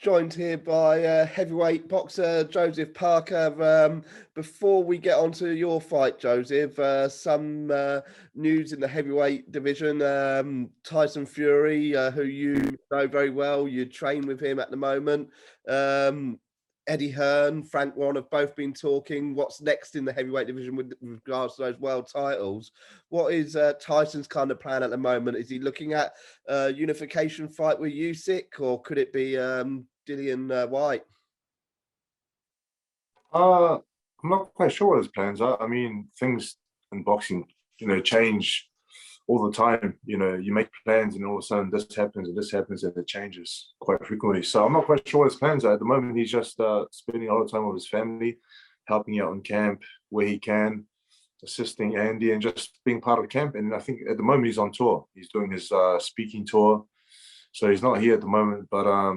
joined here by heavyweight boxer Joseph Parker. Before we get on to your fight, Joseph, some news in the heavyweight division. Tyson Fury, who you know very well, you train with him at the moment. Eddie Hearn, Frank Warren have both been talking what's next in the heavyweight division with regards to those world titles. What is Tyson's kind of plan at the moment? Is he looking at a unification fight with Usyk, or could it be Dillian White? I'm not quite sure what his plans are. I mean, things in boxing, change all the time. You make plans and all of a sudden this happens and it changes quite frequently. So I'm not quite sure what his plans are. At the moment, he's just spending a lot of time with his family, helping out in camp where he can, assisting Andy and just being part of camp. And I think at the moment he's on tour. He's doing his speaking tour. So he's not here at the moment, but I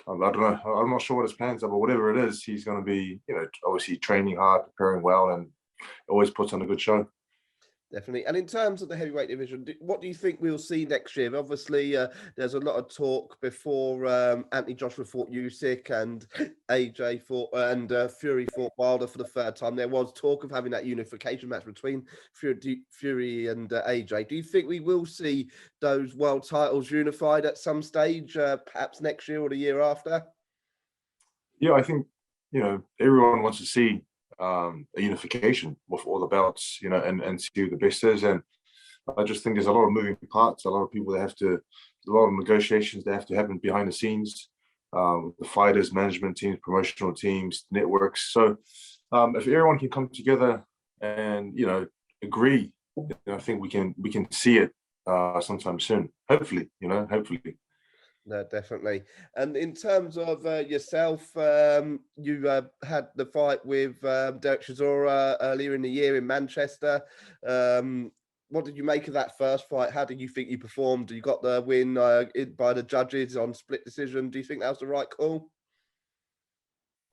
don't know. I'm not sure what his plans are, but whatever it is, he's going to be, obviously training hard, preparing well, and always puts on a good show. Definitely. And in terms of the heavyweight division, what do you think we'll see next year? Obviously, there's a lot of talk before Anthony Joshua fought Usyk and AJ fought and Fury fought Wilder for the third time. There was talk of having that unification match between Fury and AJ. Do you think we will see those world titles unified at some stage, perhaps next year or the year after? Yeah, I think, everyone wants to see a unification with all the belts, and see who the best is. And I just think there's a lot of moving parts, a lot of people a lot of negotiations that have to happen behind the scenes, with the fighters, management teams, promotional teams, networks. So if everyone can come together and, agree, I think we can see it sometime soon. Hopefully. No, definitely. And in terms of yourself, you had the fight with Derek Chisora earlier in the year in Manchester. What did you make of that first fight? How did you think you performed? You got the win by the judges on split decision. Do you think that was the right call?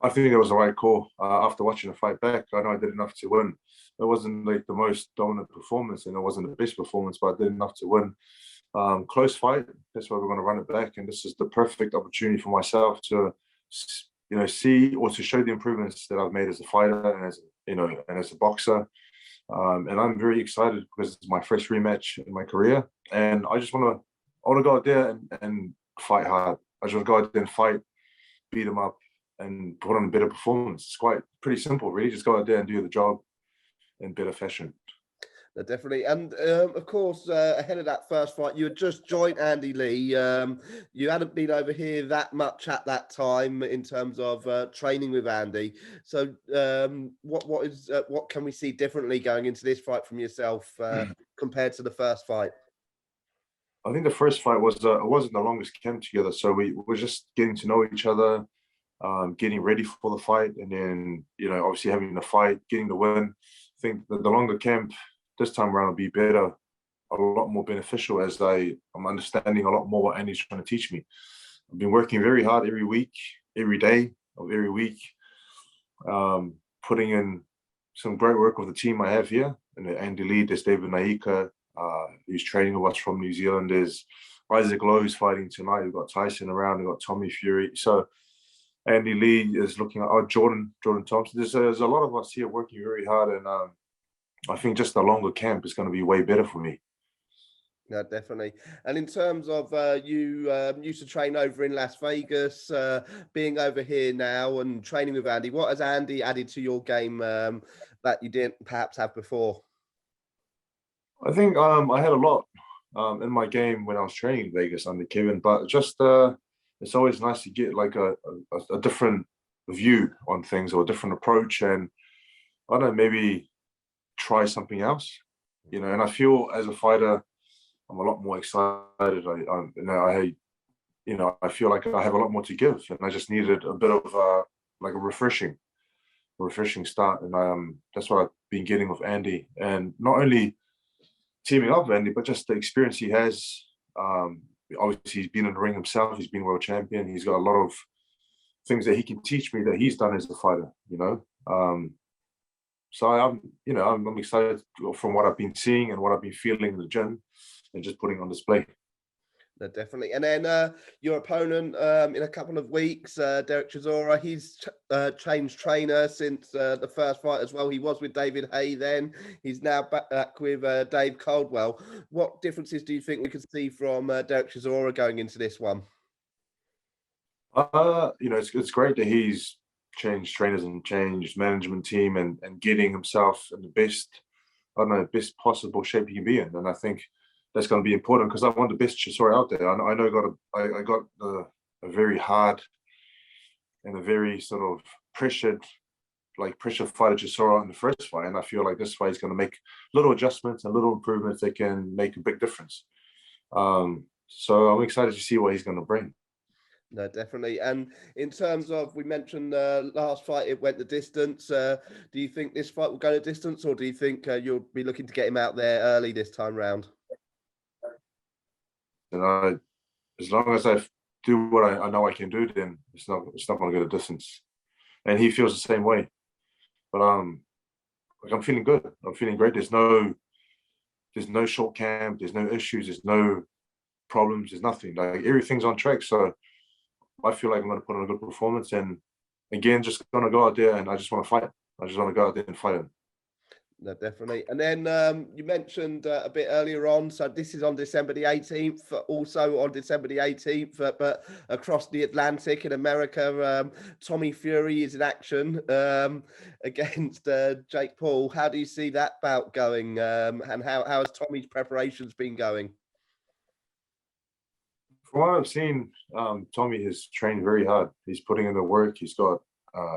I think it was the right call. After watching the fight back, I know I did enough to win. It wasn't like the most dominant performance, and it wasn't the best performance, but I did enough to win. Close fight. That's why we're going to run it back, and this is the perfect opportunity for myself to, see or to show the improvements that I've made as a fighter and as a boxer. And I'm very excited because it's my first rematch in my career, and I want to go out there and fight hard. I just want to go out there and fight, beat them up, and put on a better performance. It's pretty simple, really. Just go out there and do the job in better fashion. Definitely. And of course, ahead of that first fight, you had just joined Andy Lee. You hadn't been over here that much at that time in terms of training with Andy. So what can we see differently going into this fight from yourself compared to the first fight? I think the first fight it wasn't the longest camp together. So we were just getting to know each other, getting ready for the fight, and then, obviously having the fight, getting the win. I think the longer camp this time around will be better, a lot more beneficial, as I'm understanding a lot more what Andy's trying to teach me. I've been working very hard every week, every day of every week, putting in some great work with the team I have here. And Andy Lee, there's David Naika, who's training with us from New Zealand. There's Isaac Lowe, who's fighting tonight. We've got Tyson around. We've got Tommy Fury. So Andy Lee is looking at Jordan Thompson. There's a lot of us here working very hard, and I think just the longer camp is going to be way better for me. Yeah, definitely. And in terms of you used to train over in Las Vegas, being over here now and training with Andy, what has Andy added to your game that you didn't perhaps have before? I think I had a lot in my game when I was training in Vegas under Kevin, but just it's always nice to get like a different view on things or a different approach, and I don't know, maybe try something else, and I feel as a fighter, I'm a lot more excited. I feel like I have a lot more to give, and I just needed a bit of like a refreshing start, and that's what I've been getting with Andy, and not only teaming up with Andy, but just the experience he has. Obviously, he's been in the ring himself. He's been world champion. He's got a lot of things that he can teach me that he's done as a fighter. So I'm excited from what I've been seeing and what I've been feeling in the gym, and just putting on display. No, definitely. And then your opponent in a couple of weeks, Derek Chisora, he's changed trainer since the first fight as well. He was with David Hay then. He's now back with Dave Caldwell. What differences do you think we could see from Derek Chisora going into this one? It's great that he's changed trainers and changed management team and getting himself in the best possible shape he can be in. And I think that's going to be important because I want the best Chisora out there. I know I got a very hard and a very sort of pressure fighter Chisora in the first fight, and I feel like this fight is going to make little adjustments and little improvements that can make a big difference. So I'm excited to see what he's going to bring. No, definitely. And in terms of, we mentioned last fight, it went the distance. Do you think this fight will go the distance, or do you think you'll be looking to get him out there early this time round? As long as I do what I know I can do, then it's not going to go the distance. And he feels the same way. But I'm feeling good. I'm feeling great. There's no short camp. There's no issues. There's no problems. There's nothing. Like everything's on track. So I feel like I'm going to put on a good performance. And again, just going to go out there and I just want to fight. I just want to go out there and fight him. No, definitely. And then you mentioned a bit earlier on, so this is on December the 18th, also on December the 18th, but across the Atlantic in America, Tommy Fury is in action against Jake Paul. How do you see that bout going, and how has Tommy's preparations been going? From what I've seen, Tommy has trained very hard. He's putting in the work. He's got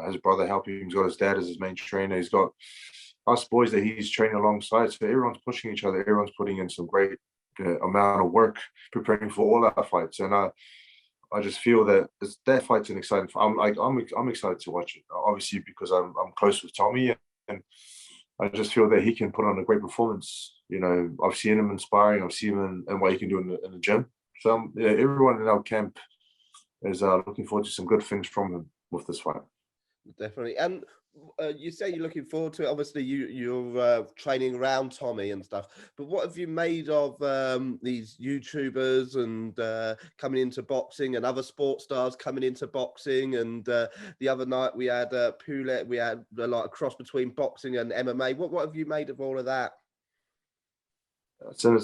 his brother helping him. He's got his dad as his main trainer. He's got us boys that he's training alongside. So everyone's pushing each other. Everyone's putting in some great amount of work preparing for all our fights. And I just feel that that fight's an exciting fight. I'm excited to watch it, obviously because I'm close with Tommy, and I just feel that he can put on a great performance. I've seen him inspiring. I've seen him and what he can do in the gym. So everyone in our camp is looking forward to some good things from him with this fight. Definitely. And you say you're looking forward to it. Obviously, you're training around Tommy and stuff. But what have you made of these YouTubers and coming into boxing, and other sports stars coming into boxing? And the other night we had Poulet. We had like a cross between boxing and MMA. What have you made of all of that? So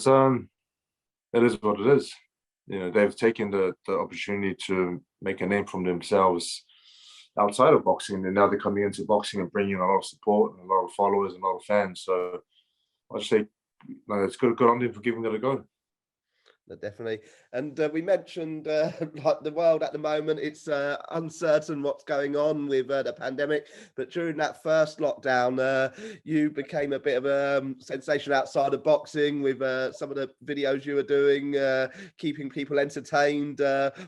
it is what it is. They've taken the opportunity to make a name for themselves outside of boxing, and now they're coming into boxing and bringing a lot of support and a lot of followers and a lot of fans. So I just say it's good on them for giving it a go. Definitely. And we mentioned like the world at the moment, it's uncertain what's going on with the pandemic, but during that first lockdown you became a bit of a sensation outside of boxing with some of the videos you were doing, keeping people entertained.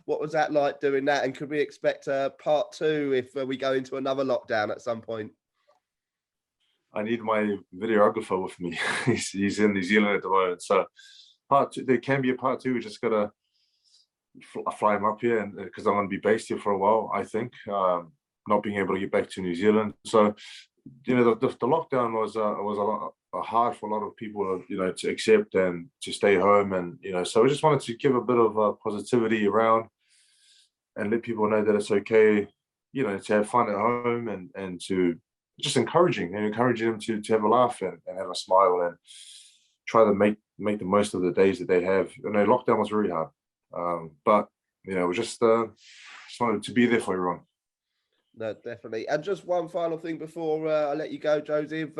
What was that like doing that, and could we expect part 2 if we go into another lockdown at some point? I need my videographer with me. He's in New Zealand at the moment, so part 2, there can be a part 2. We just gotta fly him up here, and because I'm gonna be based here for a while, I think, not being able to get back to New Zealand. So the lockdown was a lot hard for a lot of people, to accept and to stay home, and so we just wanted to give a bit of positivity around and let people know that it's okay, to have fun at home, and to just encouraging them to have a laugh and have a smile and try to make the most of the days that they have. Lockdown was very hard, but we just wanted to be there for everyone. No, definitely. And just one final thing before I let you go, Joseph.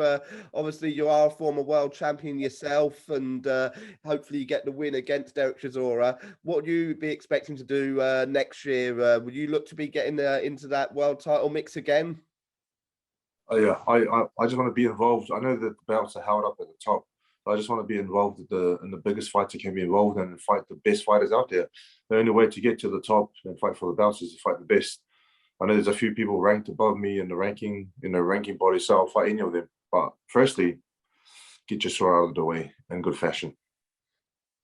Obviously, you are a former world champion yourself, and hopefully you get the win against Derek Chisora. What would you be expecting to do next year? Would you look to be getting into that world title mix again? Oh yeah, I just want to be involved. I know that the belts are held up at the top. I just want to be involved in the biggest fights I can be involved in and fight the best fighters out there. The only way to get to the top and fight for the belts is to fight the best. I know there's a few people ranked above me in the ranking body, so I'll fight any of them. But firstly, get your sword out of the way in good fashion.